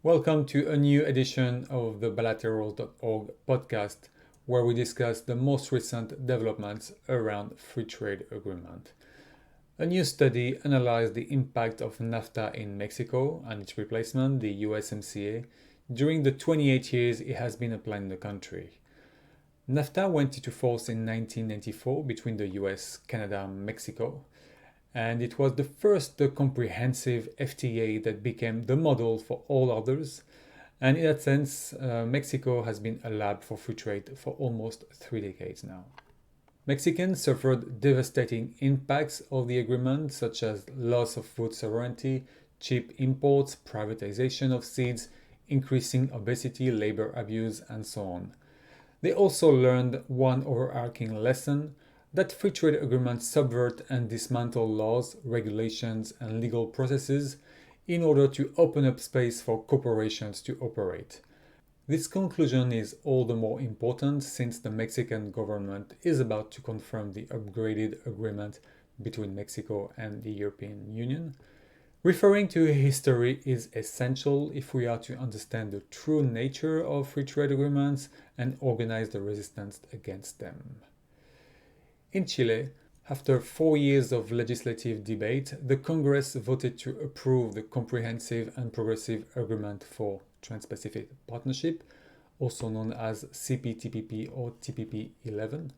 Welcome to a new edition of the Bilateral.org podcast, where we discuss the most recent developments around free trade agreement. A new study analyzed the impact of NAFTA in Mexico and its replacement, the USMCA, during the 28 years it has been applied in the country. NAFTA went into force in 1994 between the US, Canada, and Mexico, and it was the first comprehensive FTA that became the model for all others. And in that sense, Mexico has been a lab for free trade for almost 3 decades now. Mexicans suffered devastating impacts of the agreement, such as loss of food sovereignty, cheap imports, privatization of seeds, increasing obesity, labor abuse, and so on. They also learned one overarching lesson: that free trade agreements subvert and dismantle laws, regulations, and legal processes in order to open up space for corporations to operate. This conclusion is all the more important since the Mexican government is about to confirm the upgraded agreement between Mexico and the European Union. Referring to history is essential if we are to understand the true nature of free trade agreements and organize the resistance against them. In Chile, after 4 years of legislative debate, the Congress voted to approve the Comprehensive and Progressive Agreement for Trans-Pacific Partnership, also known as CPTPP or TPP-11.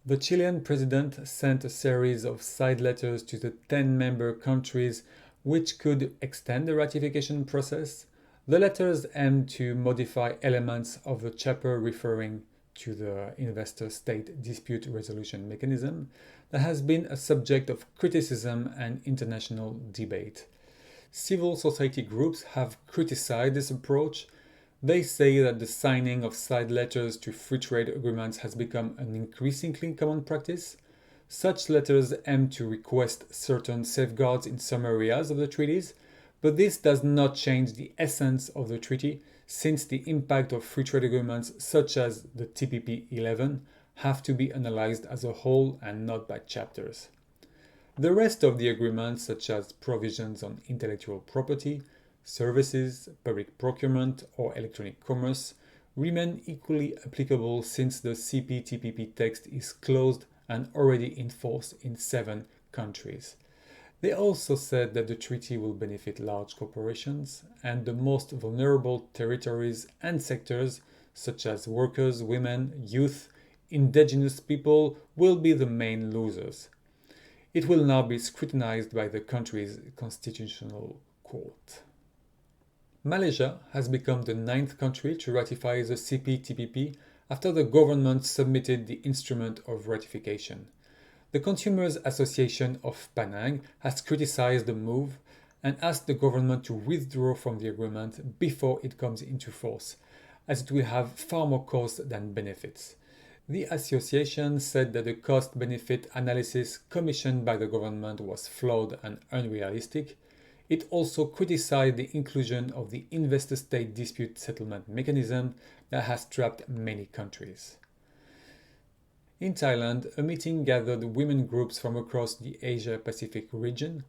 The Chilean president sent a series of side letters to the 10 member countries which could extend the ratification process. The letters aimed to modify elements of the chapter referring to the investor-state dispute resolution mechanism that has been a subject of criticism and international debate. Civil society groups have criticized this approach. They say that the signing of side letters to free trade agreements has become an increasingly common practice. Such letters aim to request certain safeguards in some areas of the treaties, but this does not change the essence of the treaty, since the impact of free trade agreements such as the TPP-11 have to be analyzed as a whole and not by chapters. The rest of the agreements, such as provisions on intellectual property, services, public procurement, or electronic commerce, remain equally applicable since the CPTPP text is closed and already in force in 7 countries. They also said that the treaty will benefit large corporations, and the most vulnerable territories and sectors, such as workers, women, youth, indigenous people, will be the main losers. It will now be scrutinized by the country's constitutional court. Malaysia has become the 9th country to ratify the CPTPP after the government submitted the instrument of ratification. The Consumers Association of Penang has criticized the move and asked the government to withdraw from the agreement before it comes into force, as it will have far more costs than benefits. The association said that the cost-benefit analysis commissioned by the government was flawed and unrealistic. It also criticized the inclusion of the investor-state dispute settlement mechanism that has trapped many countries. In Thailand, a meeting gathered women groups from across the Asia-Pacific region.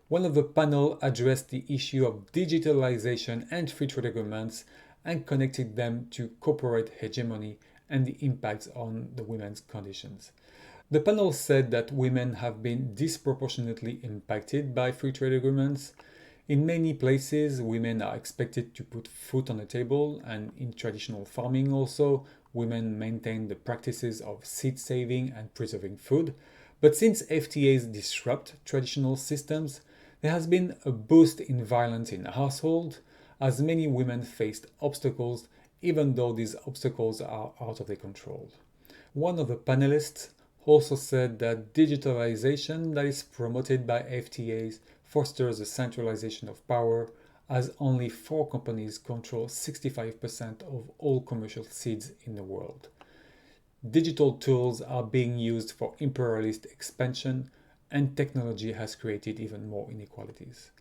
One of the panel addressed the issue of digitalization and free trade agreements and connected them to corporate hegemony and the impacts on the women's conditions. The panel said that women have been disproportionately impacted by free trade agreements. In many places, women are expected to put food on the table, and in traditional farming also, women maintain the practices of seed saving and preserving food. But since FTAs disrupt traditional systems, there has been a boost in violence in the household, as many women faced obstacles, even though these obstacles are out of their control. One of the panelists also said that digitalization that is promoted by FTAs fosters the centralization of power, as only 4 companies control 65% of all commercial seeds in the world. Digital tools are being used for imperialist expansion, and technology has created even more inequalities.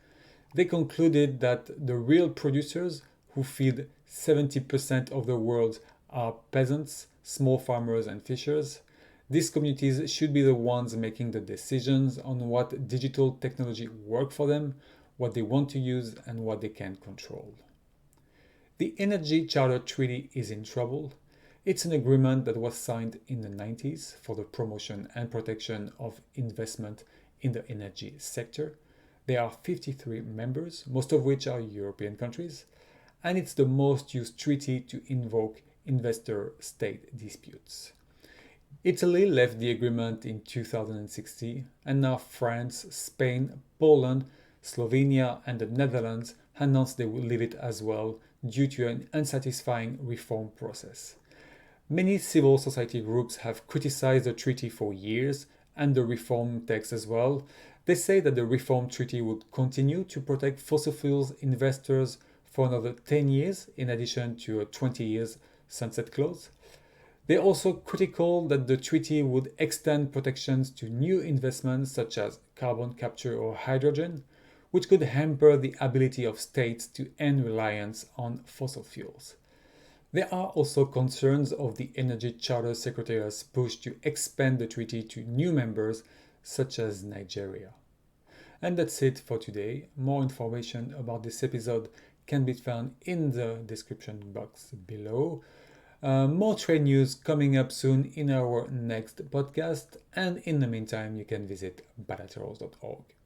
They concluded that the real producers who feed 70% of the world are peasants, small farmers, and fishers. These communities should be the ones making the decisions on what digital technology work for them, what they want to use, and what they can control. The Energy Charter Treaty is in trouble. It's an agreement that was signed in the 90s for the promotion and protection of investment in the energy sector. There are 53 members, most of which are European countries, and it's the most used treaty to invoke investor-state disputes. Italy left the agreement in 2016, and now France, Spain, Poland, Slovenia, and the Netherlands announced they will leave it as well due to an unsatisfying reform process. Many civil society groups have criticized the treaty for years and the reform text as well. They say that the reform treaty would continue to protect fossil fuels investors for another 10 years in addition to a 20 years sunset clause. They're also critical that the treaty would extend protections to new investments such as carbon capture or hydrogen, which could hamper the ability of states to end reliance on fossil fuels. There are also concerns of the Energy Charter Secretariat's push to expand the treaty to new members such as Nigeria. And that's it for today. More information about this episode can be found in the description box below. More trade news coming up soon in our next podcast, and in the meantime, you can visit bilaterals.org.